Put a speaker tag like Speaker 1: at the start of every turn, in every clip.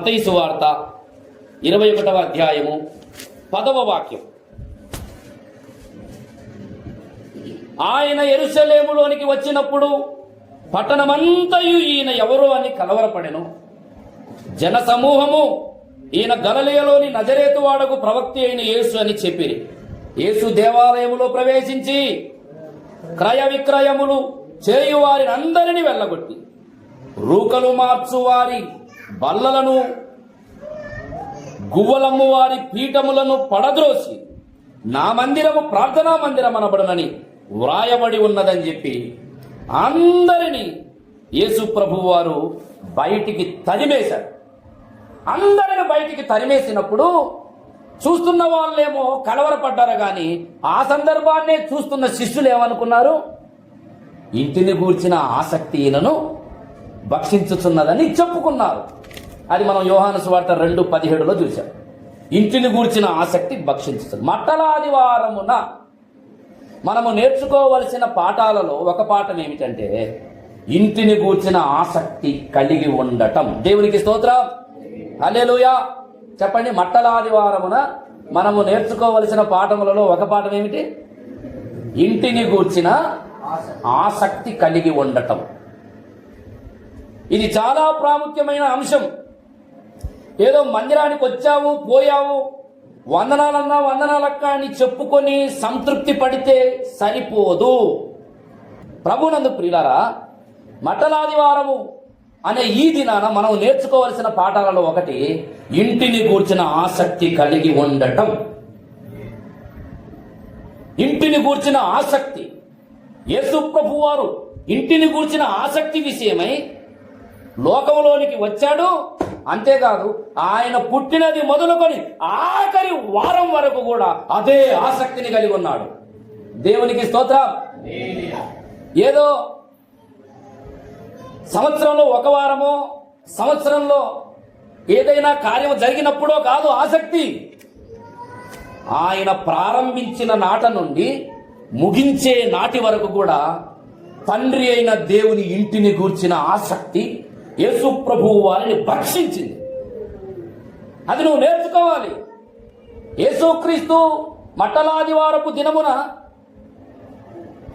Speaker 1: మత్తయి సువార్త 21వ అధ్యాయము 10వ వాక్యం. ఆయన యెరూషలేములోనికి వచ్చినప్పుడు పట్టణమంతయు ఈయన ఎవరో అని కలవరపడెను. జనసమూహము ఈయన గలిలయలోని నజరేతు వాడకు ప్రవక్త అయిన యేసు అని చెప్పిరి. యేసు దేవాలయములో ప్రవేశించి క్రయ విక్రయములు చేయువారిని అందరినీ వెళ్ళగొట్టి రూకలు మార్చువారి బల్లలను గువ్వలమ్ము వారి పీఠములను పడద్రోసి నా మందిరము ప్రార్థనా మందిరం అనబడునని వ్రాయబడి ఉన్నదని చెప్పి అందరినీ యేసు ప్రభువు వారు బయటికి తరిమేశారు. అందరిని బయటికి తరిమేసినప్పుడు చూస్తున్న వాళ్ళేమో కలవరపడ్డారు. కానీ ఆ సందర్భాన్నే చూస్తున్న శిష్యులు ఏమనుకున్నారు? ఇంటిని గూర్చిన ఆసక్తి ఈయనను భక్షించుతున్నదని చెప్పుకున్నారు. అది మనం యోహాను సువార్త 2:17లో చూసాం. ఇంటిని గూర్చిన ఆసక్తి భక్షించుతుంది. మట్టల ఆదివారమున మనము నేర్చుకోవలసిన పాఠాలలో ఒక పాఠం ఏమిటంటే ఇంటిని గూర్చిన ఆసక్తి కలిగి ఉండటం. దేవునికి స్తోత్రం, హల్లెలూయా. చెప్పండి, మట్టల ఆదివారమున మనము నేర్చుకోవలసిన పాఠములలో ఒక పాఠం ఏమిటి? ఇంటిని గూర్చిన ఆసక్తి కలిగి ఉండటం. ఇది చాలా ప్రాముఖ్యమైన అంశం. ఏదో మందిరానికి వచ్చావు పోయావు, వందనాలన్నా వందనాలక్క అని చెప్పుకొని సంతృప్తి పడితే సరిపోదు. ప్రభునందు ప్రియులారా, మట్టలాదివారము అనే ఈ దినాన మనం నేర్చుకోవలసిన పాఠాలలో ఒకటి ఇంటిని గూర్చిన ఆసక్తి కలిగి ఉండటం. ఇంటిని గూర్చిన ఆసక్తి. యేసు ప్రభువు వారు ఇంటిని గూర్చిన ఆసక్తి విషయమై లోకంలోనికి వచ్చాడు. అంతేకాదు, ఆయన పుట్టినది మొదలుకొని ఆఖరి వారం వరకు కూడా అదే ఆసక్తిని కలిగి ఉన్నాడు. దేవునికి స్తోత్రం. ఏదో సంవత్సరంలో ఒక వారమో సంవత్సరంలో ఏదైనా కార్యం జరిగినప్పుడో కాదు ఆసక్తి. ఆయన ప్రారంభించిన నాట నుండి ముగించే నాటి వరకు కూడా తండ్రి అయిన దేవుని ఇంటిని గూర్చిన ఆసక్తి యేసు ప్రభువు వారిని భక్షించింది. అది నువ్వు నేర్చుకోవాలి. యేసుక్రీస్తు మట్టలాదివారపు దినమున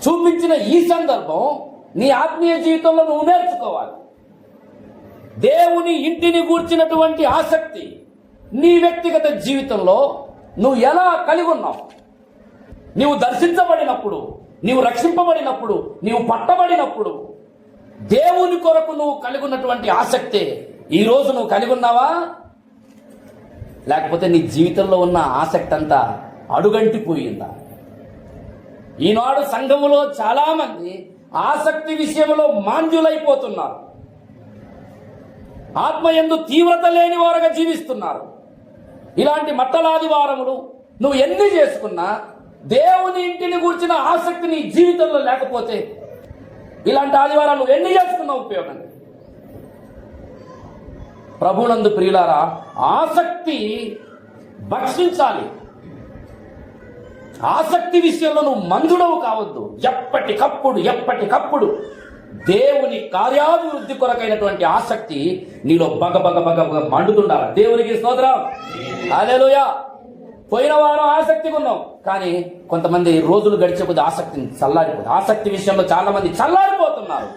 Speaker 1: చూపించిన ఈ సందర్భం నీ ఆత్మీయ జీవితంలో నువ్వు నేర్చుకోవాలి. దేవుని ఇంటిని గూర్చినటువంటి ఆసక్తి నీ వ్యక్తిగత జీవితంలో నువ్వు ఎలా కలిగి ఉన్నావు? నీవు దర్శించబడినప్పుడు, నీవు రక్షింపబడినప్పుడు, నీవు పట్టబడినప్పుడు దేవుని కొరకు నువ్వు కలిగి ఉన్నటువంటి ఆసక్తే ఈరోజు నువ్వు కలిగి ఉన్నావా? లేకపోతే నీ జీవితంలో ఉన్న ఆసక్తి అంతా అడుగంటిపోయిందా? ఈనాడు సంఘములో చాలా మంది ఆసక్తి విషయంలో మాంద్యులైపోతున్నారు. ఆత్మయందు తీవ్రత లేని వారుగా జీవిస్తున్నారు. ఇలాంటి మట్టలాదివారములు నువ్వు ఎన్ని చేసుకున్నా దేవుని ఇంటిని గూర్చిన ఆసక్తి నీ జీవితంలో లేకపోతే ఇలాంటి ఆదివారాలు నువ్వు ఎన్ని చేసుకున్నా ఉపయోగం. ప్రభునందు ప్రియులారా, ఆసక్తి భక్షించాలి. ఆసక్తి విషయంలో నువ్వు మందుడవు కావద్దు. ఎప్పటికప్పుడు దేవుని కార్యాభివృద్ధి కొరకైనటువంటి ఆసక్తి నీలో బగ మండుతుండాలి. దేవునికి స్తోత్రం, హల్లెలూయా. పోయిన వారం ఆసక్తిగా ఉన్నాం, కానీ కొంతమంది రోజులు గడిచే కొద్ది ఆసక్తిని చల్లారిపోతుంది. ఆసక్తి విషయంలో చాలా మంది చల్లారిపోతున్నారు.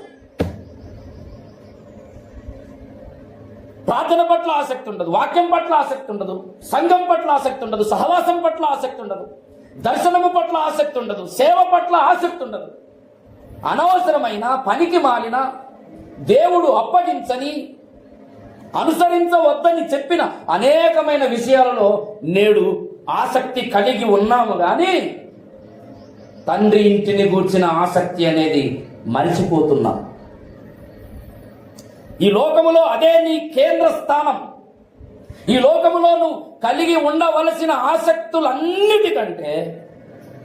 Speaker 1: ప్రార్థన పట్ల ఆసక్తి ఉండదు, వాక్యం పట్ల ఆసక్తి ఉండదు, సంఘం పట్ల ఆసక్తి ఉండదు, సహవాసం పట్ల ఆసక్తి ఉండదు, దర్శనము పట్ల ఆసక్తి ఉండదు, సేవ పట్ల ఆసక్తి ఉండదు. అనవసరమైన పనికి మాలిన, దేవుడు అప్పగించని, అనుసరించవద్దని చెప్పిన అనేకమైన విషయాలలో నేడు ఆసక్తి కలిగి ఉన్నాము. కానీ తండ్రి ఇంటిని గూర్చిన ఆసక్తి అనేది మరిచిపోతున్నాం. ఈ లోకములో అదే నీ కేంద్ర స్థానం. ఈ లోకములో నువ్వు కలిగి ఉండవలసిన ఆసక్తులన్నిటికంటే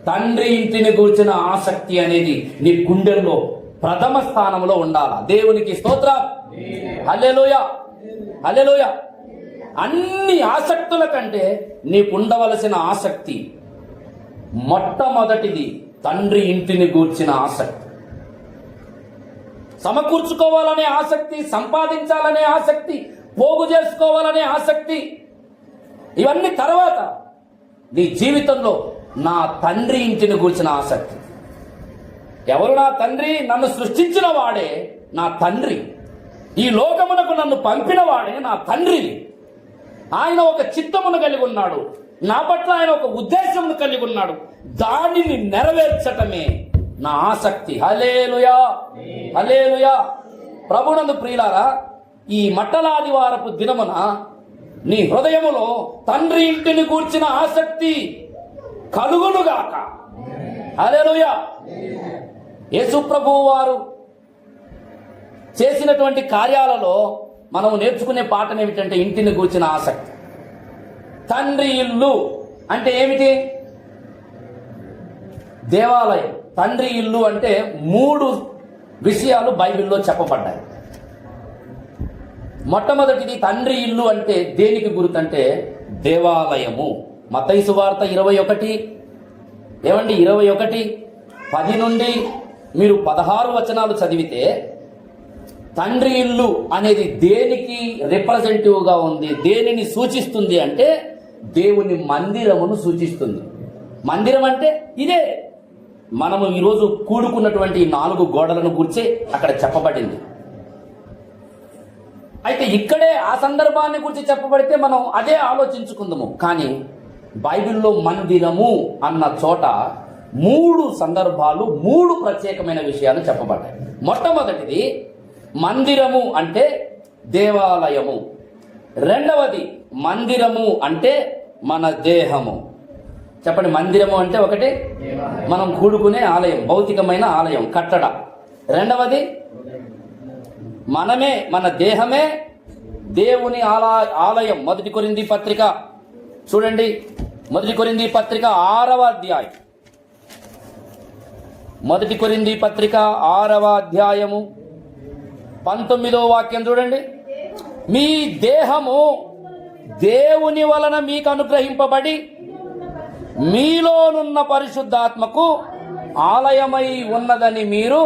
Speaker 1: తండ్రి ఇంటిని గూర్చిన ఆసక్తి అనేది నీ గుండెల్లో ప్రథమ స్థానంలో ఉండాలి. దేవునికి స్తోత్రం, హల్లెలూయా, హల్లెలూయా. అన్ని ఆసక్తుల కంటే నీకుండవలసిన ఆసక్తి మొట్టమొదటిది తండ్రి ఇంటిని గూర్చిన ఆసక్తి. సమకూర్చుకోవాలనే ఆసక్తి, సంపాదించాలనే ఆసక్తి, పోగు చేసుకోవాలనే ఆసక్తి, ఇవన్నీ తర్వాత నీ జీవితంలో నా తండ్రి ఇంటిని గురించిన ఆసక్తి. ఎవరు నా తండ్రి? నన్ను సృష్టించిన వాడే నా తండ్రి. ఈ లోకమునకు నన్ను పంపిన వాడే నా తండ్రి. ఆయన ఒక చిత్తమును కలిగి ఉన్నాడు, నా పట్ల ఆయన ఒక ఉద్దేశమును కలిగి ఉన్నాడు. దానిని నెరవేర్చటమే నా ఆసక్తి. హల్లెలూయా, హల్లెలూయా. ప్రభునందు ప్రియులారా, ఈ మట్టలాదివారపు దినమున నీ హృదయములో తండ్రి ఇంటిని గూర్చిన ఆసక్తి కలుగునుగాక. హల్లెలూయా. యేసు ప్రభువు వారు చేసినటువంటి కార్యాలలో మనం నేర్చుకునే పాఠం ఏమిటంటే ఇంటిని గూర్చిన ఆసక్తి. తండ్రి ఇల్లు అంటే ఏమిటి? దేవాలయం. తండ్రి ఇల్లు అంటే 3 విషయాలు బైబిల్లో చెప్పబడ్డాయి. మొట్టమొదటిది, తండ్రి ఇల్లు అంటే దేనికి గుర్తంటే దేవాలయము. మత్తయి సువార్త 21 ఏమండి 21:10 నుండి మీరు 16 వచనాలు చదివితే తండ్రి ఇల్లు అనేది దేనికి రిప్రజెంటివ్గా ఉంది, దేనిని సూచిస్తుంది అంటే దేవుని మందిరమును సూచిస్తుంది. మందిరం అంటే ఇదే మనము ఈరోజు కూడుకున్నటువంటి 4 గోడలను గురించి అక్కడ చెప్పబడింది. అయితే ఇక్కడే ఆ సందర్భాన్ని గురించి చెప్పబడితే మనం అదే ఆలోచించుకుందాము. కానీ బైబిల్లో మందిరము అన్న చోట 3 సందర్భాలు 3 ప్రత్యేకమైన విషయాలు చెప్పబడ్డాయి. మొట్టమొదటిది మందిరము అంటే దేవాలయము. రెండవది మందిరము అంటే మన దేహము. చెప్పండి, మందిరము అంటే ఒకటి మనం కూడుకునే ఆలయం, భౌతికమైన ఆలయం, కట్టడ. రెండవది మనమే, మన దేహమే దేవుని ఆలయం. 1 కొరింథీ పత్రిక చూడండి, 1 కొరింథీ పత్రిక 6వ అధ్యాయం. 1 కొరింథీ పత్రిక 6వ అధ్యాయము 19వ వాక్యం చూడండి. మీ దేహము దేవుని వలన మీకు అనుగ్రహింపబడి మీలోనున్న పరిశుద్ధాత్మకు ఆలయమై ఉన్నదని మీరు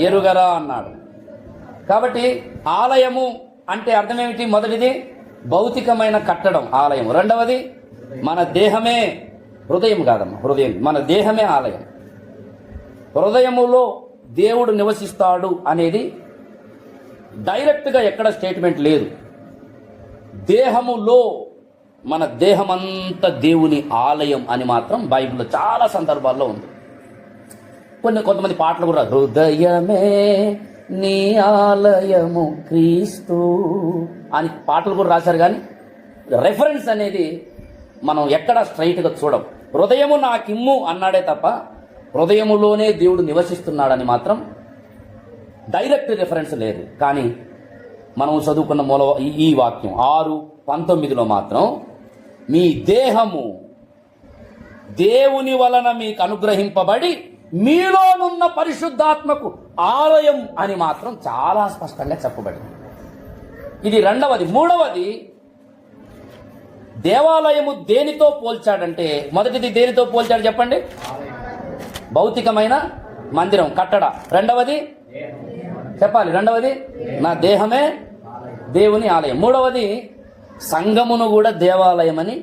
Speaker 1: ఎరుగరా అన్నాడు. కాబట్టి ఆలయము అంటే అర్థం ఏమిటి? మొదటిది భౌతికమైన కట్టడం ఆలయం. రెండవది మన దేహమే, హృదయం కాదమ్మా, హృదయం, మన దేహమే ఆలయం. హృదయములో దేవుడు నివసిస్తాడు అనేది డైరెక్ట్గా ఎక్కడ స్టేట్మెంట్ లేదు. దేహములో, మన దేహమంతా దేవుని ఆలయం అని మాత్రం బైబిల్లో చాలా సందర్భాల్లో ఉంది. కొంతమంది పాటలు కూడా, హృదయమే నీ ఆలయము క్రీస్తు అని పాటలు కూడా రాశారు. కానీ రెఫరెన్స్ అనేది మనం ఎక్కడ స్ట్రైట్గా చూడం. హృదయము నాకిమ్ము అన్నాడే తప్ప హృదయములోనే దేవుడు నివసిస్తున్నాడని మాత్రం డైరెక్ట్ రెఫరెన్స్ లేదు. కానీ మనం చదువుకున్న ఈ వాక్యం 6:19 మాత్రం మీ దేహము దేవుని వలన మీకు అనుగ్రహింపబడి మీలోనున్న పరిశుద్ధాత్మకు ఆలయం అని మాత్రం చాలా స్పష్టంగా చెప్పబడింది. ఇది రెండవది. మూడవది, దేవాలయము దేనితో పోల్చాడంటే, మొదటిది దేనితో పోల్చాడు చెప్పండి? భౌతికమైన మందిరం, కట్టడ. రెండవది చెప్పాలి, రెండవది నా దేహమే దేవుని ఆలయం. మూడవది సంఘమును కూడా దేవాలయం అని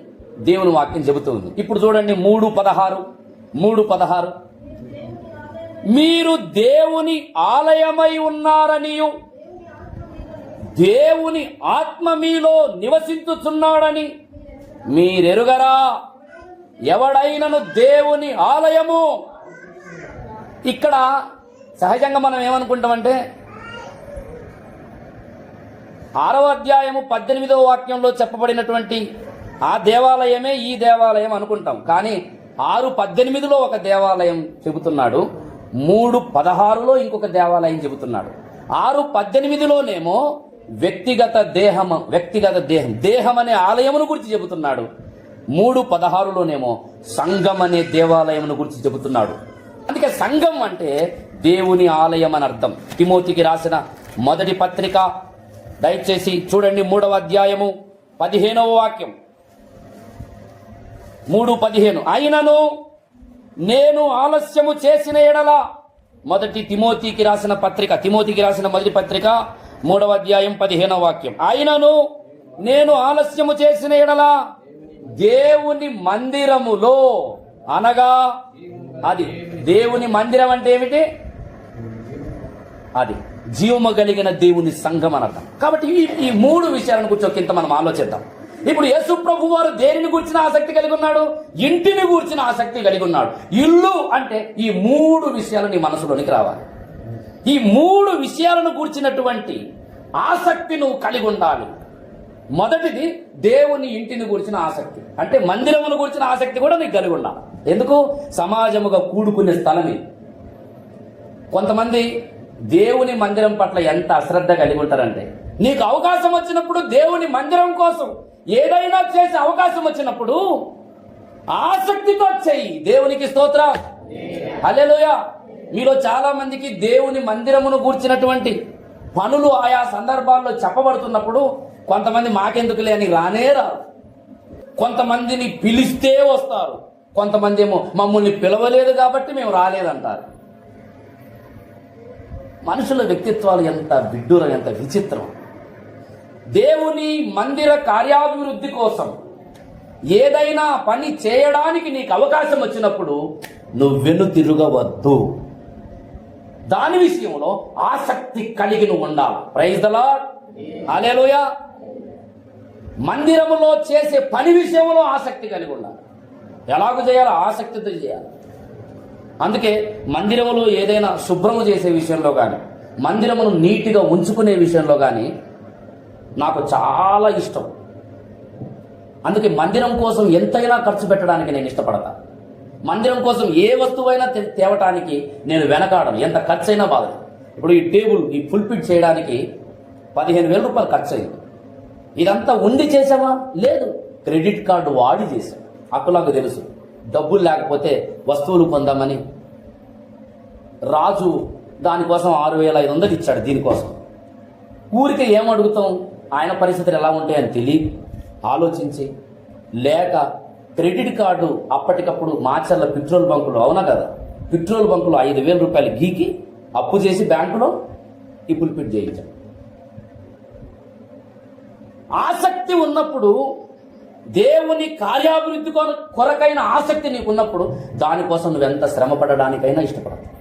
Speaker 1: దేవుని వాక్యం చెబుతుంది. ఇప్పుడు చూడండి 3:16 మీరు దేవుని ఆలయమై ఉన్నారనియు దేవుని ఆత్మ మీలో నివసించుచున్నాడని మీరెరుగరా? ఎవడైనను దేవుని ఆలయము. ఇక్కడ సహజంగా మనం ఏమనుకుంటామంటే 6వ అధ్యాయము 18వ వాక్యంలో చెప్పబడినటువంటి ఆ దేవాలయమే ఈ దేవాలయం అనుకుంటాం. కానీ 6:18లో ఒక దేవాలయం చెబుతున్నాడు, 3:16లో ఇంకొక దేవాలయం చెబుతున్నాడు. 6:18లోనేమో వ్యక్తిగత దేహం దేహం అనే ఆలయమును గురించి చెబుతున్నాడు. 3:16లోనేమో సంఘం అనే దేవాలయమును గురించి చెబుతున్నాడు. అందుకే సంఘం అంటే దేవుని ఆలయం అని అర్థం. తిమోతికి రాసిన మొదటి పత్రిక దయచేసి చూడండి, 3వ అధ్యాయము 15వ వాక్యం. 3:15 అయినను నేను ఆలస్యము చేసిన ఎడల, మొదటి తిమోతికి రాసిన మొదటి పత్రిక 3వ అధ్యాయం 15వ వాక్యం. అయినను నేను ఆలస్యము చేసిన ఎడల దేవుని మందిరములో, అనగా అది దేవుని మందిరం అంటే ఏమిటి? అది జీవము కలిగిన దేవుని సంఘం అనర్థం. కాబట్టి ఈ మూడు విషయాలను గురించి ఇంత మనం ఆలోచిద్దాం. ఇప్పుడు యేసు ప్రభు వారు దేనిని గూర్చిన ఆసక్తి కలిగి ఉన్నాడు? ఇంటిని గూర్చిన ఆసక్తి కలిగి ఉన్నాడు. ఇల్లు అంటే ఈ మూడు విషయాలు నీ మనసులోనికి రావాలి. ఈ మూడు విషయాలను గూర్చినటువంటి ఆసక్తి నువ్వు కలిగి ఉండాలి. మొదటిది దేవుని ఇంటిని గూర్చిన ఆసక్తి, అంటే మందిరమును గూర్చిన ఆసక్తి కూడా నీకు కలిగి ఉండాలి. ఎందుకు? సమాజముగా కూడుకునే స్థలమే. కొంతమంది దేవుని మందిరం పట్ల ఎంత అశ్రద్ధ కలిగి ఉంటారంటే, నీకు అవకాశం వచ్చినప్పుడు దేవుని మందిరం కోసం ఏదైనా చేసే అవకాశం వచ్చినప్పుడు ఆసక్తితో చెయ్యి. దేవునికి స్తోత్రం, హల్లెలూయా. మీలో చాలా మందికి దేవుని మందిరమును గూర్చినటువంటి పనులు ఆయా సందర్భాల్లో చెప్పబడుతున్నప్పుడు కొంతమంది మాకెందుకులే అని రానే రారు. కొంతమందిని పిలిస్తే వస్తారు, కొంతమంది ఏమో మమ్మల్ని పిలవలేదు కాబట్టి మేము రాలేదంటారు. మనుషుల వ్యక్తిత్వాలు ఎంత విడ్డూరం, ఎంత విచిత్రం. దేవుని మందిర కార్యాభివృద్ధి కోసం ఏదైనా పని చేయడానికి నీకు అవకాశం వచ్చినప్పుడు నువ్వు వెనుతిరగవద్దు. దాని విషయంలో ఆసక్తి కలిగి నువ్వు ఉండాలి. ప్రైజ్ ద లార్డ్, హల్లెలూయా. మందిరములో చేసే పని విషయంలో ఆసక్తి కలిగి ఉండాలి. ఎలాగూ చేయాలో ఆసక్తితో చేయాలి. అందుకే మందిరములో ఏదైనా శుభ్రము చేసే విషయంలో కానీ, మందిరమును నీట్గా ఉంచుకునే విషయంలో కానీ నాకు చాలా ఇష్టం. అందుకే మందిరం కోసం ఎంతైనా ఖర్చు పెట్టడానికి నేను ఇష్టపడతా. మందిరం కోసం ఏ వస్తువైనా తేవటానికి నేను వెనకాడను, ఎంత ఖర్చు అయినా బాధ. ఇప్పుడు ఈ టేబుల్, ఈ ఫుల్ఫిట్ చేయడానికి 15,000 రూపాయలు ఖర్చు అయింది. ఇదంతా ఉండి చేసావా? లేదు, క్రెడిట్ కార్డు వాడి చేసాం. అక్కులకు తెలుసు, డబ్బులు లేకపోతే వస్తువులు పొందామని. రాజు దానికోసం 6,500 ఇచ్చాడు. దీనికోసం ఊరికే ఏమడుగుతాం? ఆయన పరిస్థితులు ఎలా ఉంటాయని తెలియ ఆలోచించి, లేక క్రెడిట్ కార్డు అప్పటికప్పుడు మాచర్ల పెట్రోల్ బంకులు, అవునా కదా, పెట్రోల్ బంకులు 5,000 రూపాయలు గీకి అప్పు చేసి బ్యాంకులో ఈ ఫుల్ఫిట్ చేయించాం. ఆసక్తి ఉన్నప్పుడు, దేవుని కార్యాభివృద్ధి కొరకైన ఆసక్తి నీకున్నప్పుడు దానికోసం నువ్వెంత శ్రమ పడడానికైనా ఇష్టపడతావు.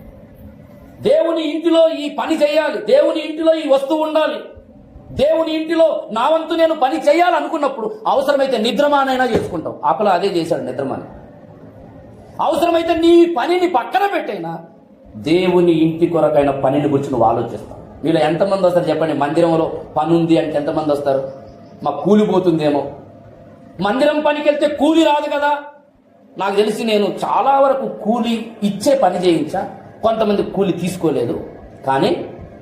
Speaker 1: దేవుని ఇంటిలో ఈ పని చేయాలి, దేవుని ఇంటిలో ఈ వస్తువు ఉండాలి, దేవుని ఇంటిలో నా వంతు నేను పని చేయాలనుకున్నప్పుడు అవసరమైతే నిద్రమానైనా చేసుకుంటావు. ఆకలి అదే చేశాడు, నిద్రమాని. అవసరమైతే నీ పనిని పక్కన పెట్టైనా దేవుని ఇంటి కొరకైన పనిని గురించి నువ్వు ఆలోచిస్తావు. వీళ్ళు ఎంతమంది వస్తారు చెప్పండి? మందిరంలో పని ఉంది అంటే ఎంతమంది వస్తారు? మాకు కూలిపోతుందేమో. మందిరం పనికి వెళ్తే కూలి రాదు కదా. నాకు తెలిసి నేను చాలా వరకు కూలి ఇచ్చే పని చేయించా. కొంతమంది కూలి తీసుకోలేదు, కానీ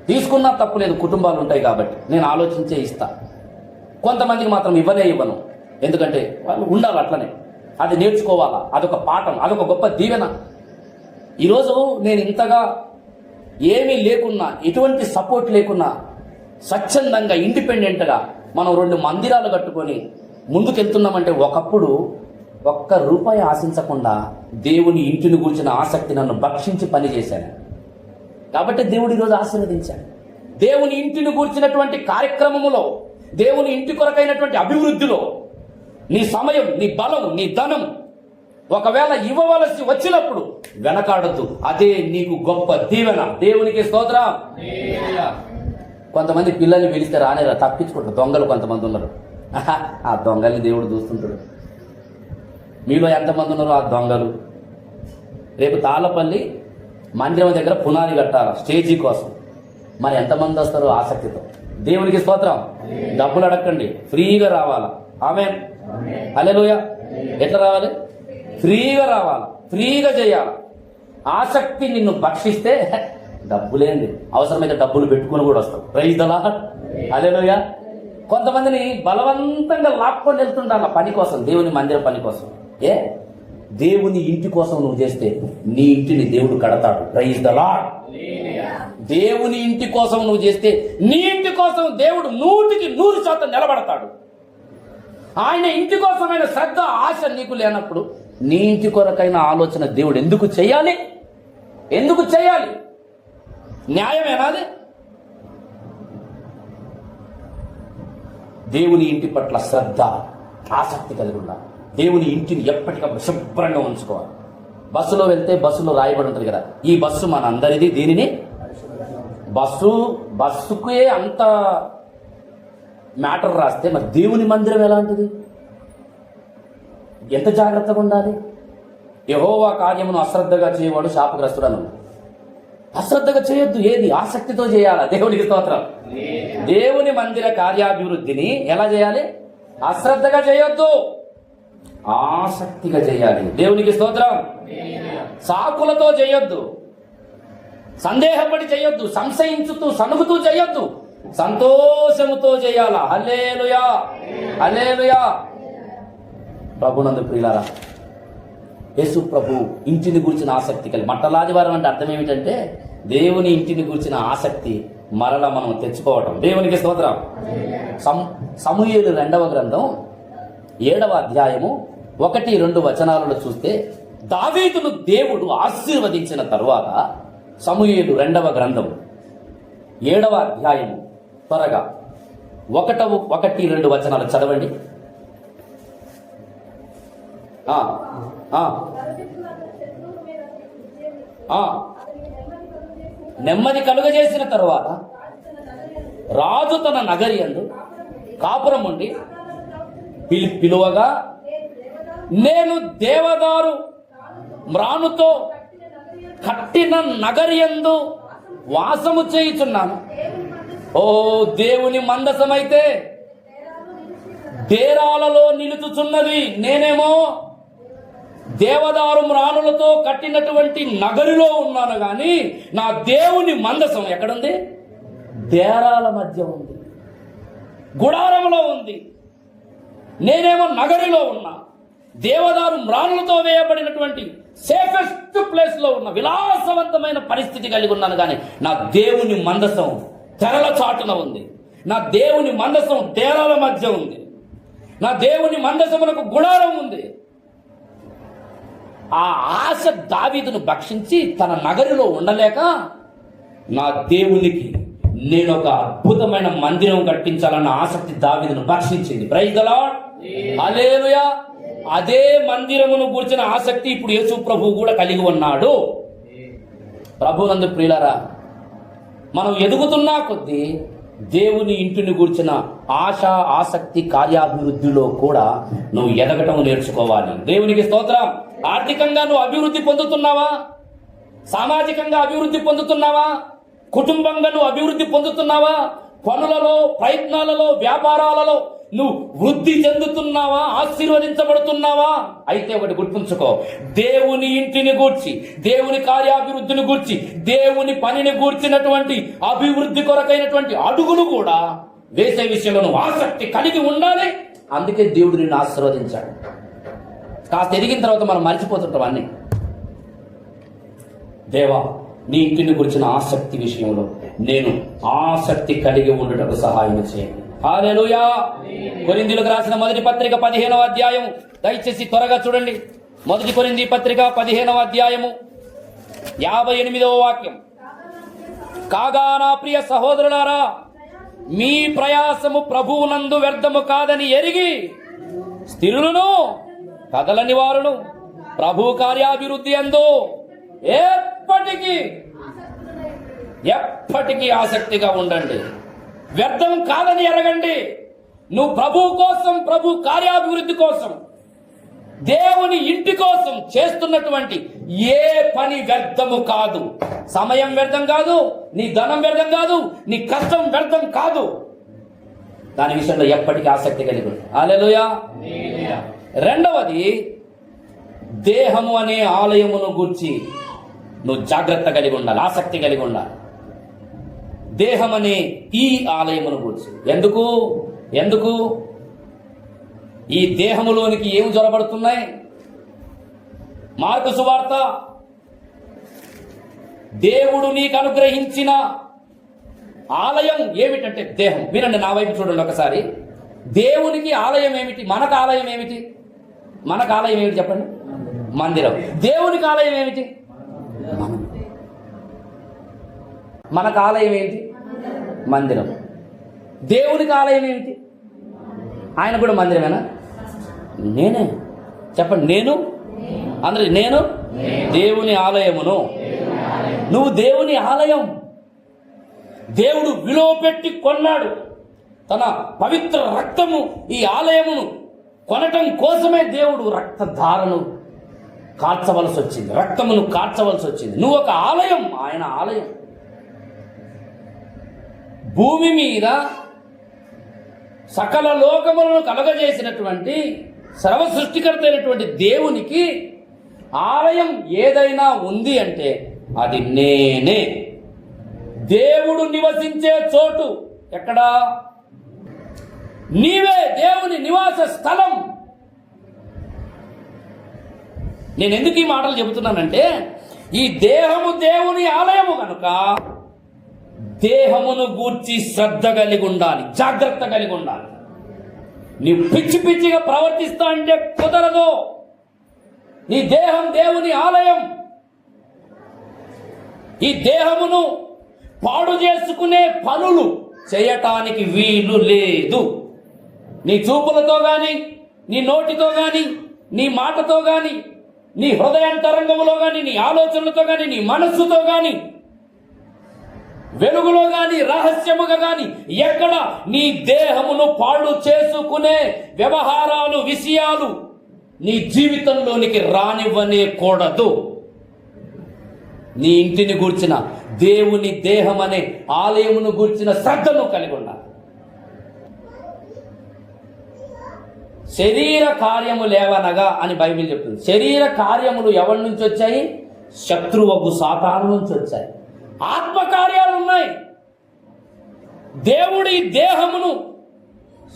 Speaker 1: తీసుకున్నా తప్పులేదు, కుటుంబాలు ఉంటాయి కాబట్టి నేను ఆలోచించే ఇస్తా. కొంతమందికి మాత్రం ఇవ్వను, ఎందుకంటే వాళ్ళు ఉండాలి అట్లనే. అది నేర్చుకోవాలా, అదొక పాఠం, అదొక గొప్ప దీవెన. ఈరోజు నేను ఇంతగా ఏమీ లేకున్నా, ఎటువంటి సపోర్ట్ లేకున్నా, స్వచ్ఛందంగా ఇండిపెండెంట్గా మనం 2 మందిరాలు కట్టుకొని ముందుకెళ్తున్నామంటే ఒకప్పుడు ఒక్క రూపాయి ఆశించకుండా దేవుని ఇంటిని గురించిన ఆసక్తి నన్ను భక్షించి పనిచేశాను. కాబట్టి దేవుడు ఈరోజు ఆశీర్వదించాడు. దేవుని ఇంటిని గూర్చినటువంటి కార్యక్రమములో, దేవుని ఇంటి కొరకైనటువంటి అభివృద్ధిలో నీ సమయం, నీ బలం, నీ ధనం ఒకవేళ ఇవ్వవలసి వచ్చినప్పుడు వెనకాడద్దు. అదే నీకు గొప్ప దీవెన. దేవునికి స్తోత్రం. కొంతమంది పిల్లల్ని పిలిస్తే రానేరా, తప్పించుకుంటారు. దొంగలు కొంతమంది ఉన్నారు. ఆ దొంగల్ని దేవుడు చూస్తుంటాడు. మీలో ఎంతమంది ఉన్నారో ఆ దొంగలు? రేపు తాళ్ళపల్లి మందిరం దగ్గర పునాది కట్టాల స్టేజీ కోసం. మరి ఎంతమంది వస్తారో ఆసక్తితో? దేవునికి స్తోత్రం. డబ్బులు అడగండి, ఫ్రీగా రావాలా. ఆమేన్, హల్లెలూయా. ఎట్లా రావాలి? ఫ్రీగా రావాలా, ఫ్రీగా చేయాలా. ఆసక్తి నిన్ను భక్షిస్తే డబ్బులేంది, అవసరమైతే డబ్బులు పెట్టుకుని కూడా వస్తావు. ప్రైజ్ ద లార్డ్, హల్లెలూయా. కొంతమందిని బలవంతంగా లాక్కొని వెళ్తుంటారు పని కోసం, దేవుని మందిర పని కోసం. దేవుని ఇంటి కోసం నువ్వు చేస్తే నీ ఇంటిని దేవుడు కడతాడు. Praise the lord. దేవుని ఇంటి కోసం నువ్వు చేస్తే నీ ఇంటి కోసం దేవుడు 100% నిలబడతాడు. ఆయన ఇంటి కోసమైన శ్రద్ధ, ఆశ నీకు లేనప్పుడు నీ ఇంటి కొరకైన ఆలోచన దేవుడు ఎందుకు చేయాలి? ఎందుకు చేయాలి? న్యాయమేనా అది? దేవుని ఇంటి పట్ల శ్రద్ధ, ఆసక్తి కలిగి ఉండాలి. దేవుని ఇంటిని ఎప్పటికప్పుడు శుభ్రంగా ఉంచుకోవాలి. బస్సులో వెళ్తే బస్సులో రాయబడి ఉంటుంది కదా, ఈ బస్సు మన అందరిది, దీనిని బస్సుకే అంత మ్యాటర్ రాస్తే మరి దేవుని మందిరం ఎలాంటిది? ఎంత జాగ్రత్తగా ఉండాలి. యెహోవా కార్యమును అశ్రద్ధగా చేయవాడు శాపగ్రస్తుడను. అశ్రద్ధగా చేయొద్దు. ఏది? ఆసక్తితో చేయాలా. దేవునికి స్తోత్రం. దేవుని మందిర కార్యాభివృద్ధిని ఎలా చేయాలి? అశ్రద్ధగా చేయొద్దు, ఆసక్తిగా చేయాలి. దేవునికి స్తోత్రం. సాకులతో చేయొద్దు, సందేహపడి చేయొద్దు, సంశయించుతూ సనుగుతూ చేయొద్దు, సంతోషముతో చేయాలా. హల్లెలూయా, హల్లెలూయా. ప్రభునందు ప్రియులారా, యేసు ప్రభు ఇంటిని గురించిన ఆసక్తి కలిగి, మట్టలాదివారం అంటే అర్థం ఏమిటంటే దేవుని ఇంటిని గురించిన ఆసక్తి మరలా మనం తెచ్చుకోవటం. దేవునికి స్తోత్రం. సమూయేలు 2వ గ్రంథం 7వ అధ్యాయము 1-2 వచనాలలో చూస్తే దావీదును దేవుడు ఆశీర్వదించిన తరువాత, సమూయేలు 2వ గ్రంథం 7వ అధ్యాయము త్వరగా 1-2 వచనాలు చదవండి. నెమ్మది కలుగజేసిన తరువాత రాజు తన నగరి యందు కాపురం ఉండి పిలువగా, నేను దేవదారు మ్రానుతో కట్టిన నగరి యందు వాసము చేయుచున్నాను. ఓ దేవుని మందసమైతే డేరాలలో నిలుచుచున్నది, నేనేమో దేవదారు మ్రానులతో కట్టినటువంటి నగరిలో ఉన్నాను. గాని నా దేవుని మందసం ఎక్కడుంది? డేరాల మధ్య ఉంది, గుడారంలో ఉంది. నేనేమో నగరిలో ఉన్నా, దేవదారు మ్రానులతో వేయబడినటువంటి సేఫెస్ట్ ప్లేస్ లో ఉన్న విలాసవంతమైన పరిస్థితి కలిగి ఉన్నాను. కానీ నా దేవుని మందసం తెరల చాటున ఉంది, నా దేవుని మందసం డేరాల మధ్య ఉంది, నా దేవుని మందసమునకు గుడారం ఉంది. ఆ ఆశ దావీదును భక్షించి తన నగరిలో ఉండలేక, నా దేవునికి నేను ఒక అద్భుతమైన మందిరం కట్టించాలన్న ఆసక్తి దావీదును భక్షించింది. ప్రైజ్ ది లార్డ్, హల్లెలూయా. అదే మందిరమును గురించిన ఆసక్తి ఇప్పుడు యేసు ప్రభువు కూడా కలిగి ఉన్నాడు. ప్రభునందు ప్రియులారా, మనం ఎదుగుతున్నా కొద్దీ దేవుని ఇంటిని గురించిన ఆశ, ఆసక్తి, కార్యాభివృద్ధిలో కూడా నువ్వు ఎదగటం నేర్చుకోవాలి. దేవునికి స్తోత్రం. ఆర్థికంగా నువ్వు అభివృద్ధి పొందుతున్నావా? సామాజికంగా అభివృద్ధి పొందుతున్నావా? కుటుంబంగా నువ్వు అభివృద్ధి పొందుతున్నావా? పనులలో, ప్రయత్నాలలో, వ్యాపారాలలో నువ్వు వృద్ధి చెందుతున్నావా? ఆశీర్వదించబడుతున్నావా? అయితే ఒకటి గుర్తుంచుకో, దేవుని ఇంటిని గూర్చి, దేవుని కార్యాభివృద్ధిని గూర్చి, దేవుని పనిని గూర్చినటువంటి అభివృద్ధి కొరకైనటువంటి అడుగులు కూడా వేసే విషయంలో నువ్వు ఆసక్తి కలిగి ఉండాలి. అందుకే దేవుడు నిన్ను ఆశీర్వదించాడు. కాస్త ఎదిగిన తర్వాత మనం మర్చిపోతుంటాం అన్ని. దేవా, నీ ఇంటిని గురించిన ఆసక్తి విషయంలో నేను ఆసక్తి కలిగి ఉండటకు సహాయం చేయండి. హల్లెలూయా. కొరింథీయులకు రాసిన మొదటి పత్రిక 15వ అధ్యాయము, దయచేసి త్వరగా చూడండి. మొదటి కొరింథీ పత్రిక 15వ అధ్యాయము 58వ వాక్యం. కాగా నా ప్రియ సహోదరులారా, మీ ప్రయాసము ప్రభువునందు వ్యర్థము కాదని ఎరిగి స్థిరులను కదలని వారును ప్రభు కార్యాభివృద్ధి యందు ఎప్పటికీ ఆసక్తిగా ఉండండి. వ్యర్థం కాదని ఎరగండి. నువ్వు ప్రభు కోసం, ప్రభు కార్యాభివృద్ధి కోసం, దేవుని ఇంటి కోసం చేస్తున్నటువంటి ఏ పని వ్యర్థము కాదు. సమయం వ్యర్థం కాదు, నీ ధనం వ్యర్థం కాదు, నీ కష్టం వ్యర్థం కాదు. దాని విషయంలో ఎప్పటికీ ఆసక్తి కలిగి ఉంది. హల్లెలూయా. రెండవది, దేహము అనే ఆలయమును గూర్చి నువ్వు జాగ్రత్త కలిగి ఉండాలి, ఆసక్తి కలిగి ఉండాలి. దేహం అనే ఈ ఆలయమును గూర్చి. ఎందుకు ఈ దేహములోనికి ఏమి జొరబడుతున్నాయి? మార్కు సువార్త, దేవుడు నీకు అనుగ్రహించిన ఆలయం ఏమిటంటే దేహం. వినండి, నా వైపు చూడండి ఒకసారి. దేవునికి ఆలయం ఏమిటి? మనకు ఆలయం ఏమిటి? మనకు ఆలయం ఏమిటి చెప్పండి? మందిరం. దేవునికి ఆలయం ఏమిటి? మనం. మనకు ఆలయం ఏంటి? మందిరం. దేవునికి ఆలయం ఏమిటి? ఆయన కూడా మందిరమేనా? నేనే. చెప్పండి, నేను. అందరి నేను దేవుని ఆలయమును. నువ్వు దేవుని ఆలయం. దేవుడు విలువ పెట్టి కొన్నాడు. తన పవిత్ర రక్తము ఈ ఆలయమును కొనటం కోసమే దేవుడు రక్తధారను కార్చవలసి వచ్చింది, రక్తమును కార్చవలసి వచ్చింది. నువ్వు ఒక ఆలయం, ఆయన ఆలయం. భూమి మీద సకల లోకములను కలగజేసినటువంటి సర్వ సృష్టికర్త అయినటువంటి దేవునికి ఆలయం ఏదైనా ఉంది అంటే అది నేనే. దేవుడు నివసించే చోటు ఎక్కడా? నీవే దేవుని నివాస స్థలం. నేను ఎందుకు ఈ మాటలు చెబుతున్నానంటే, ఈ దేహము దేవుని ఆలయము కనుక దేహమును గూర్చి శ్రద్ధ కలిగి ఉండాలి, జాగ్రత్త కలిగి ఉండాలి. నీవు పిచ్చి పిచ్చిగా ప్రవర్తిస్తా అంటే కుదరదు. నీ దేహం దేవుని ఆలయం. ఈ దేహమును పాడు చేసుకునే పనులు చేయటానికి వీలు లేదు. నీ చూపులతో గాని, నీ నోటితో గాని, నీ మాటతో గాని, నీ హృదయాంతరంగములో గాని, నీ ఆలోచనలతో గాని, నీ మనస్సుతో గాని, వెలుగులో గాని, రహస్యముగా గాని ఎక్కడ నీ దేహమును పాడు చేసుకునే వ్యవహారాలు, విషయాలు నీ జీవితంలోనికి రానివ్వనే కూడదు. నీ ఇంటిని గూర్చిన, దేవుని దేహం అనే ఆలయమును గూర్చిన శ్రద్ధను కలిగి ఉండాలి. శరీర కార్యము లేవనగా అని బైబిల్ చెప్తుంది. శరీర కార్యములు ఎవరి నుంచి వచ్చాయి? శత్రువగు సాతాను నుంచి వచ్చాయి. ఆత్మకార్యాలు ఉన్నాయి. దేవుడు ఈ దేహమును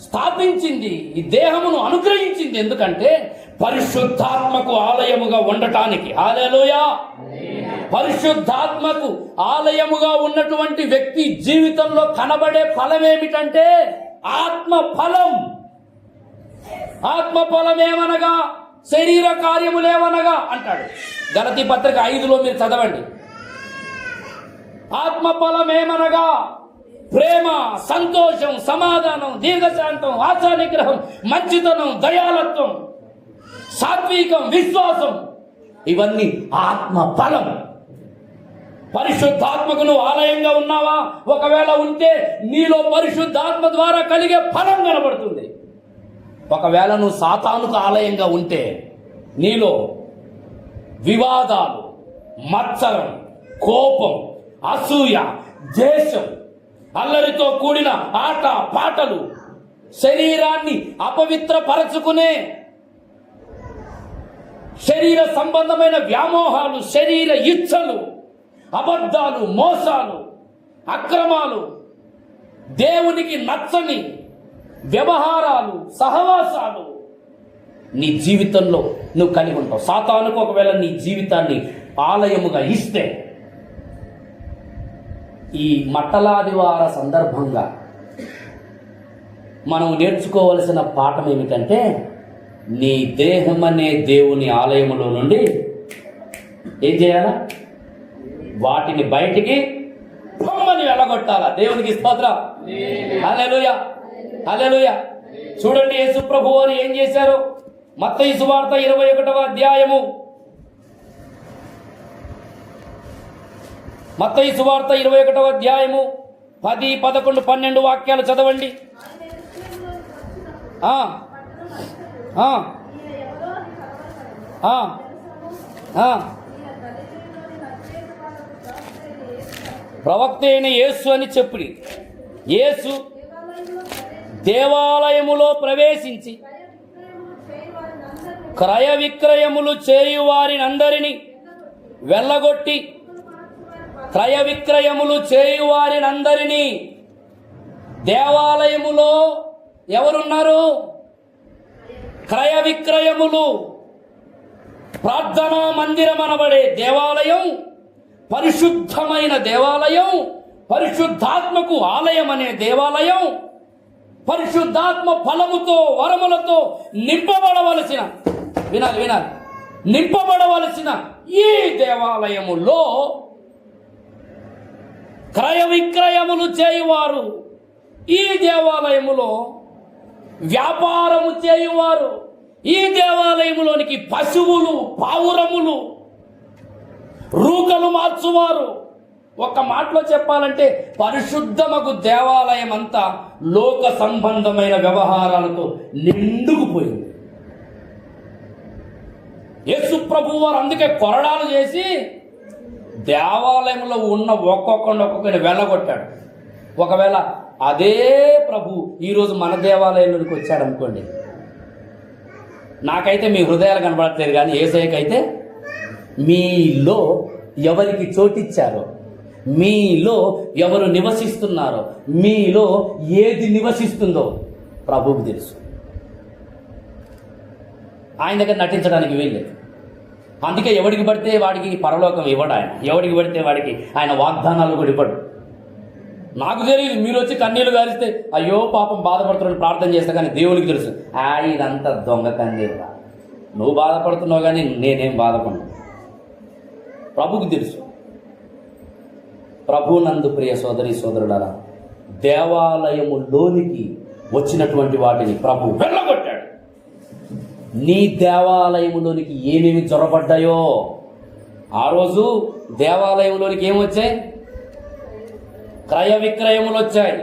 Speaker 1: స్థాపించింది, ఈ దేహమును అనుగ్రహించింది. ఎందుకంటే పరిశుద్ధాత్మకు ఆలయముగా ఉండటానికి. హల్లెలూయా. పరిశుద్ధాత్మకు ఆలయముగా ఉన్నటువంటి వ్యక్తి జీవితంలో కనబడే ఫలం ఏమిటంటే ఆత్మ ఫలం. ఆత్మ ఫలం ఏమనగా శరీర కార్యములేమనగా అంటాడు. గలతీ పత్రిక 5లో మీరు చదవండి. ఆత్మ ఫలం ఏమనగా ప్రేమ, సంతోషం, సమాధానం, దీర్ఘశాంతం, ఆశా నిగ్రహం, మంచితనం, దయాలత్వం, సాత్వికం, విశ్వాసం. ఇవన్నీ ఆత్మ ఫలం. పరిశుద్ధాత్మకు నువ్వు ఆలయంగా ఉన్నావా? ఒకవేళ ఉంటే నీలో పరిశుద్ధాత్మ ద్వారా కలిగే ఫలం కనబడుతుంది. ఒకవేళ నువ్వు సాతానుకు ఆలయంగా ఉంటే నీలో వివాదాలు, మత్సరం, కోపం, అసూయ, ద్వేషం, అల్లరితో కూడిన ఆట పాటలు, శరీరాన్ని అపవిత్రపరచుకునే శరీర సంబంధమైన వ్యామోహాలు, శరీర ఇచ్ఛలు, అబద్ధాలు, మోసాలు, అక్రమాలు, దేవునికి నచ్చని వ్యవహారాలు, సహవాసాలు నీ జీవితంలో నువ్వు కలిగి ఉంటావు. సాతానుకు ఒకవేళ నీ జీవితాన్ని ఆలయముగా ఇస్తే, ఈ మట్టలాదివార సందర్భంగా మనం నేర్చుకోవలసిన పాఠం ఏమిటంటే, నీ దేహం అనే దేవుని ఆలయములో నుండి ఏం చేయాలా? వాటిని బయటికి పొమ్మని వెళ్ళగొట్టాలా. దేవునికి స్తోత్రం. హల్లెలూయా, హల్లెలూయా. చూడండి యేసు ప్రభువు వారు ఏం చేశారు. మత్తయి సువార్త 21వ అధ్యాయము, మత్తయి సువార్త 21వ అధ్యాయము 10, 11, 12 వాక్యాలు చదవండి. ప్రవక్త అయిన యేసు అని చెప్పి, యేసు దేవాలయములో ప్రవేశించి క్రయ విక్రయములు చేయు వారినందరినీ వెళ్ళగొట్టి, క్రయ విక్రయములు చేయు వారినందరినీ. దేవాలయములో ఎవరున్నారు? క్రయ విక్రయములు. ప్రార్థనా మందిరం అనబడే దేవాలయం, పరిశుద్ధమైన దేవాలయం, పరిశుద్ధాత్మకు ఆలయం అనే దేవాలయం, పరిశుద్ధాత్మ ఫలముతో, వరములతో నింపబడవలసిన, వినాలి వినాలి, నింపబడవలసిన ఈ దేవాలయములో క్రయ విక్రయములు చేయువారు ఈ దేవాలయములో వ్యాపారము చేయువారు, ఈ దేవాలయములోనికి పశువులు, పావురములు, రూకలు మార్చువారు. ఒక్క మాటలో చెప్పాలంటే పరిశుద్ధమగు దేవాలయం అంతా లోక సంబంధమైన వ్యవహారాలతో నిండుకుపోయింది. యేసు ప్రభువు వారు అందుకే కొరడాలు చేసి దేవాలయంలో ఉన్న ఒక్కొక్కరిని వెళ్ళగొట్టాడు. ఒకవేళ అదే ప్రభు ఈరోజు మన దేవాలయంలోనికి వచ్చాడు అనుకోండి, నాకైతే మీ హృదయాలు కనబడట్లేదు, కానీ యేసయ్యకైతే మీలో ఎవరికి చోటిచ్చారో, మీలో ఎవరు నివసిస్తున్నారో, మీలో ఏది నివసిస్తుందో ప్రభువుకు తెలుసు. ఆయన దగ్గర నటించడానికి వీల్లేదు. అందుకే ఎవడికి పడితే వాడికి పరలోకం ఇవ్వడు ఆయన, ఎవడికి పడితే వాడికి ఆయన వాగ్దానాలు కూడా ఇవ్వడు. నాకు తెలియదు, మీరు వచ్చి కన్నీళ్లు గారిస్తే అయ్యో పాపం బాధపడుతున్నాడు ప్రార్థన చేస్తా, కానీ దేవునికి తెలుసు ఇదంతా దొంగ కన్నీళ్ళ, నువ్వు బాధపడుతున్నావు కానీ నేనేం బాధపడను. ప్రభుకు తెలుసు. ప్రభునందు ప్రియ సోదరి సోదరులారా, దేవాలయములోనికి వచ్చినటువంటి వాటిని ప్రభు వెళ్ళగొట్టాడు. నీ దేవాలయములోనికి ఏమేమి జొరబడ్డాయో, ఆ రోజు దేవాలయంలోనికి ఏమొచ్చాయి? క్రయ విక్రయములు వచ్చాయి,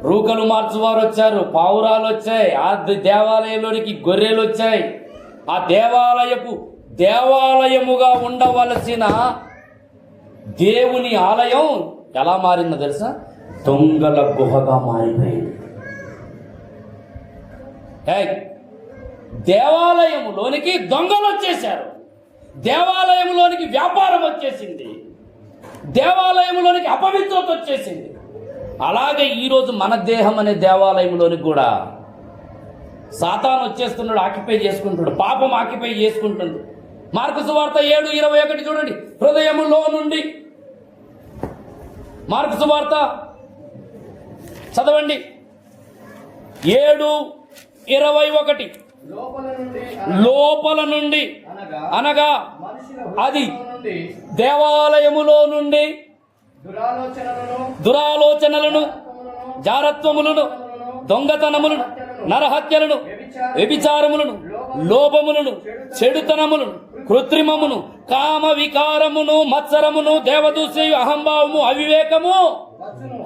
Speaker 1: రూకలు మార్చువారు వచ్చారు, పావురాలు వచ్చాయి, ఆ దేవాలయంలోనికి గొర్రెలు వచ్చాయి. ఆ దేవాలయముగా ఉండవలసిన దేవుని ఆలయం ఎలా మారిందో తెలుసా? దొంగల గుహగా మారిపోయింది. దేవాలయములోనికి దొంగలు వచ్చేశారు, దేవాలయంలోనికి వ్యాపారం వచ్చేసింది, దేవాలయంలోనికి అపవిత్రత వచ్చేసింది. అలాగే ఈరోజు మన దేహం అనే దేవాలయంలోనికి కూడా సాతాను వచ్చేస్తున్నాడు, ఆక్యుపై చేసుకుంటున్నాడు, పాపం ఆక్యుపై చేసుకుంటుంది. మార్కు సువార్త 7:21 చూడండి. హృదయములో నుండి, మార్కు సువార్త చదవండి 7:21. లోపల నుండి అనగా అది దేవాలయములో నుండి దురాలోచనలను, జారత్వములను, దొంగతనములను, నరహత్యలను, వ్యభిచారములను, లోభములను, చెడుతనములను, కృత్రిమమును, కామ వికారమును, మత్సరమును, దేవదూషయు, అహంభావము, అవివేకము.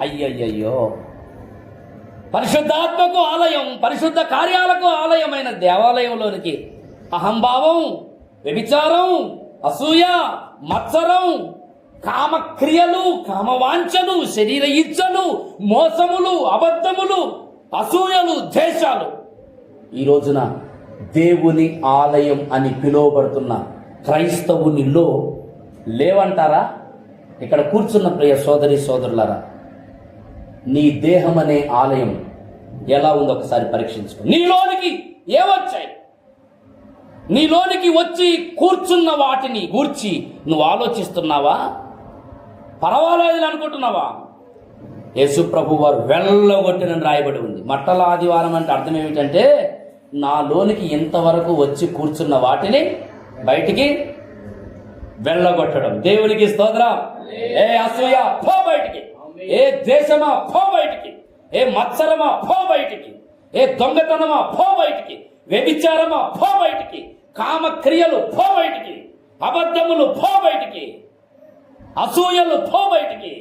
Speaker 1: అయ్యయ్యో, పరిశుద్ధాత్మకు ఆలయం, పరిశుద్ధ కార్యాలకు ఆలయమైన దేవాలయంలోనికి అహంభావం, వ్యభిచారం, అసూయ, మత్సరం, కామక్రియలు, కామవాంఛలు, శరీర ఇచ్చలు, మోసములు, అబద్ధములు, అసూయలు, ద్వేషాలు ఈ రోజున దేవుని ఆలయం అని పిలువబడుతున్న క్రైస్తవునిలో లేవంటారా? ఇక్కడ కూర్చున్న ప్రియ సోదరి సోదరులారా, నీ దేహం అనే ఆలయం ఎలా ఉందో ఒకసారి పరీక్షించుకో. నీలోనికి ఏమొచ్చాయి? నీలోనికి వచ్చి కూర్చున్న వాటిని గూర్చి నువ్వు ఆలోచిస్తున్నావా? పర్వాలేదు అనుకుంటున్నావా? యేసు ప్రభు వారు వెళ్ళగొట్టినని రాయబడి ఉంది. మట్టల ఆదివారం అంటే అర్థం ఏమిటంటే, నాలోనికి ఇంతవరకు వచ్చి కూర్చున్న వాటిని బయటికి వెళ్ళగొట్టడం. దేవునికి స్తోత్రం. ఏ అసూయ పో బయటికి, ఏ ద్వేషమా పో బయటికి, ఏ మత్సరమా పో బయటికి, ఏ దొంగతనమా పో బయటికి, వ్యభిచారమా పో బయటికి, కామక్రియలు పో బయటికి, అబద్ధములు పో బయటికి, అసూయలు పో బయటికి,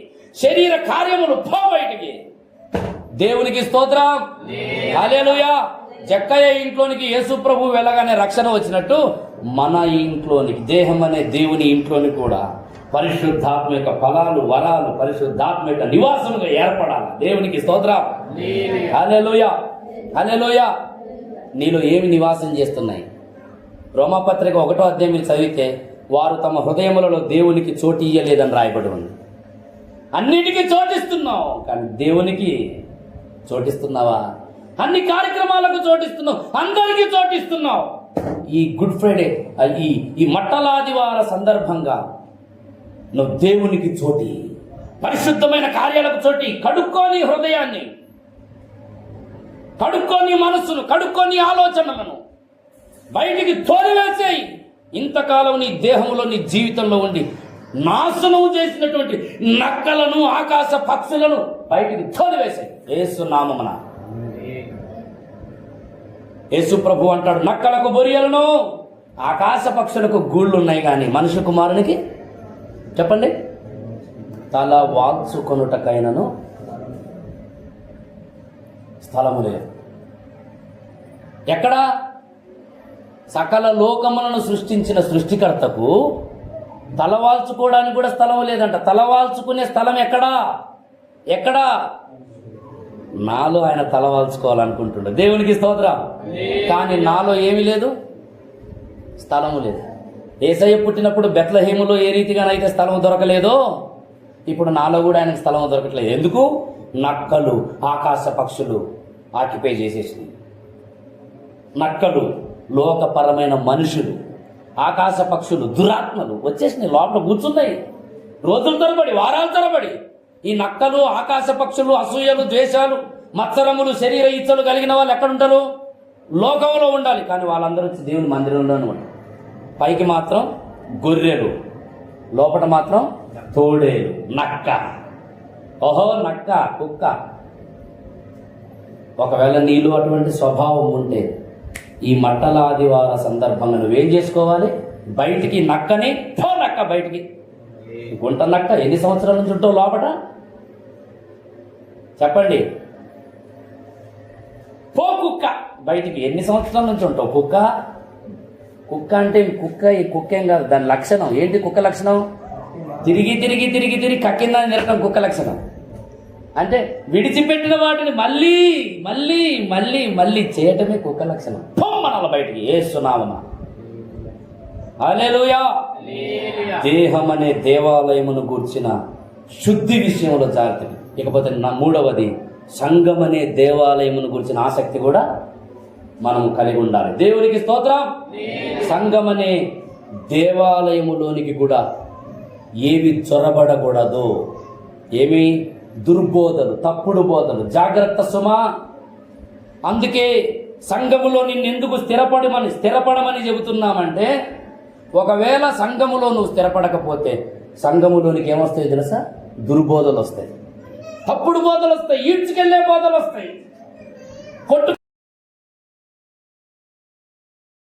Speaker 1: శరీర కార్యములు పో బయటికి. దేవునికి స్తోత్రం. హల్లెలూయా. జక్కయ్య ఇంట్లోనికి యేసు ప్రభు వెళ్ళగానే రక్షణ వచ్చినట్టు మన ఇంట్లోనికి, దేహం అనే దేవుని ఇంట్లోనికి కూడా పరిశుద్ధాత్మిక ఫలాలు, వరాలు, పరిశుద్ధాత్మిక నివాసముగా ఏర్పడాలి. దేవునికి స్తోత్రం. హల్లెలూయా, హల్లెలూయా. నీలో ఏమి నివాసం చేస్తున్నాయి? రోమాపత్రిక 1వ అధ్యాయం మీరు చదివితే, వారు తమ హృదయములలో దేవునికి చోటు ఇయ్యలేదని రాయబడి ఉంది. అన్నిటికీ చోటిస్తున్నావు, కానీ దేవునికి చోటిస్తున్నావా? అన్ని కార్యక్రమాలకు చోటిస్తున్నావు, అందరికీ చోటిస్తున్నావు. ఈ గుడ్ ఫ్రైడే, ఈ మట్టలాదివార సందర్భంగా నువ్వు దేవునికి చోటి, పరిశుద్ధమైన కార్యాలకు చోటి. కడుక్కోని హృదయాన్ని, కడుక్కోని మనస్సును, కడుక్కోని ఆలోచనలను బయటికి తోలివేసేయి. ఇంతకాలం నీ దేహంలో, నీ జీవితంలో ఉండి నాశనం చేసినటువంటి నక్కలను, ఆకాశ పక్షులను బయటికి తోలివేసాయి యేసు నామమున. యేసు ప్రభు అంటాడు, నక్కలకు బొరియలను ఆకాశ పక్షులకు గూళ్ళు ఉన్నాయి కానీ మనుష్య కుమారునికి చెప్పండి తల వాల్చుకొనుటకైనను స్థలము లేదు. ఎక్కడ? సకల లోకములను సృష్టించిన సృష్టికర్తకు తలవాల్చుకోవడానికి కూడా స్థలం లేదంట. తలవాల్చుకునే స్థలం ఎక్కడా? నాలో ఆయన తలవాల్చుకోవాలనుకుంటుండే. దేవునికి స్తోత్రం. కానీ నాలో ఏమీ లేదు, స్థలము లేదు. యేసయ్య పుట్టినప్పుడు బెత్లెహేములో ఏ రీతిగానైతే స్థలం దొరకలేదో ఇప్పుడు నాలో కూడా ఆయనకు స్థలం దొరకట్లేదు. ఎందుకు? నక్కలు ఆకాశ పక్షులు ఆక్యుపై చేసేసినాయి. నక్కలు లోకపరమైన మనుషులు, ఆకాశ పక్షులు, దురాత్మలు వచ్చేసినాయి, లోపల కూర్చున్నాయి రోజుల తరబడి, వారాల తరబడి. ఈ నక్కలు, ఆకాశ పక్షులు, అసూయలు, ద్వేషాలు, మత్సరములు, శరీర ఇచ్చలు కలిగిన వాళ్ళు ఎక్కడుంటారు? లోకంలో ఉండాలి. కానీ వాళ్ళందరూ వచ్చి దేవుని మందిరంలోనే ఉంటారు. పైకి మాత్రం గొర్రెలు, లోపల మాత్రం తోడేలు, నక్క. ఓహో, నక్క, కుక్క. ఒకవేళ నీలో అటువంటి స్వభావం ఉంటే ఈ మట్టల ఆదివార సందర్భంగా నువ్వేం చేసుకోవాలి? బయటికి నక్కని, నక్క బయటికి. గుంట నక్క ఎన్ని సంవత్సరాల నుంచి ఉంటావు లోపట? చెప్పండి. పో కుక్క బయటికి. ఎన్ని సంవత్సరాల నుంచి ఉంటావు? కుక్క అంటే ఈ కుక్క ఏం కాదు, దాని లక్షణం ఏంటి? కుక్క లక్షణం తిరిగి కక్కిందని తిరగడం కుక్క లక్షణం. అంటే విడిచిపెట్టిన వాటిని మళ్ళీ మళ్ళీ మళ్ళీ మళ్ళీ చేయటమే కుక్క లక్షణం. పొమ్మనాల బయటికి యేసునామమున. హల్లెలూయా. దేహం అనే దేవాలయమును గూర్చిన శుద్ధి విషయంలో జాగ్రత్త. ఇకపోతే మూడవది, సంఘం అనే దేవాలయమును గురించిన ఆసక్తి కూడా మనం కలిగి ఉండాలి. దేవునికి స్తోత్రం. సంఘం అనే దేవాలయములోనికి కూడా ఏవి చొరబడకూడదు. ఏమి? దుర్బోధలు, తప్పుడు బోధలు. జాగ్రత్త సుమా. అందుకే సంఘములో నిన్నెందుకు స్థిరపడమని చెబుతున్నామంటే, ఒకవేళ సంఘములో నువ్వు స్థిరపడకపోతే సంఘములోనికి ఏమొస్తాయి తెలుసా? దుర్బోధలు వస్తాయి, తప్పుడు బోధలు వస్తాయి, ఈడ్చుకెళ్లే బోధలు వస్తాయి, కొట్టు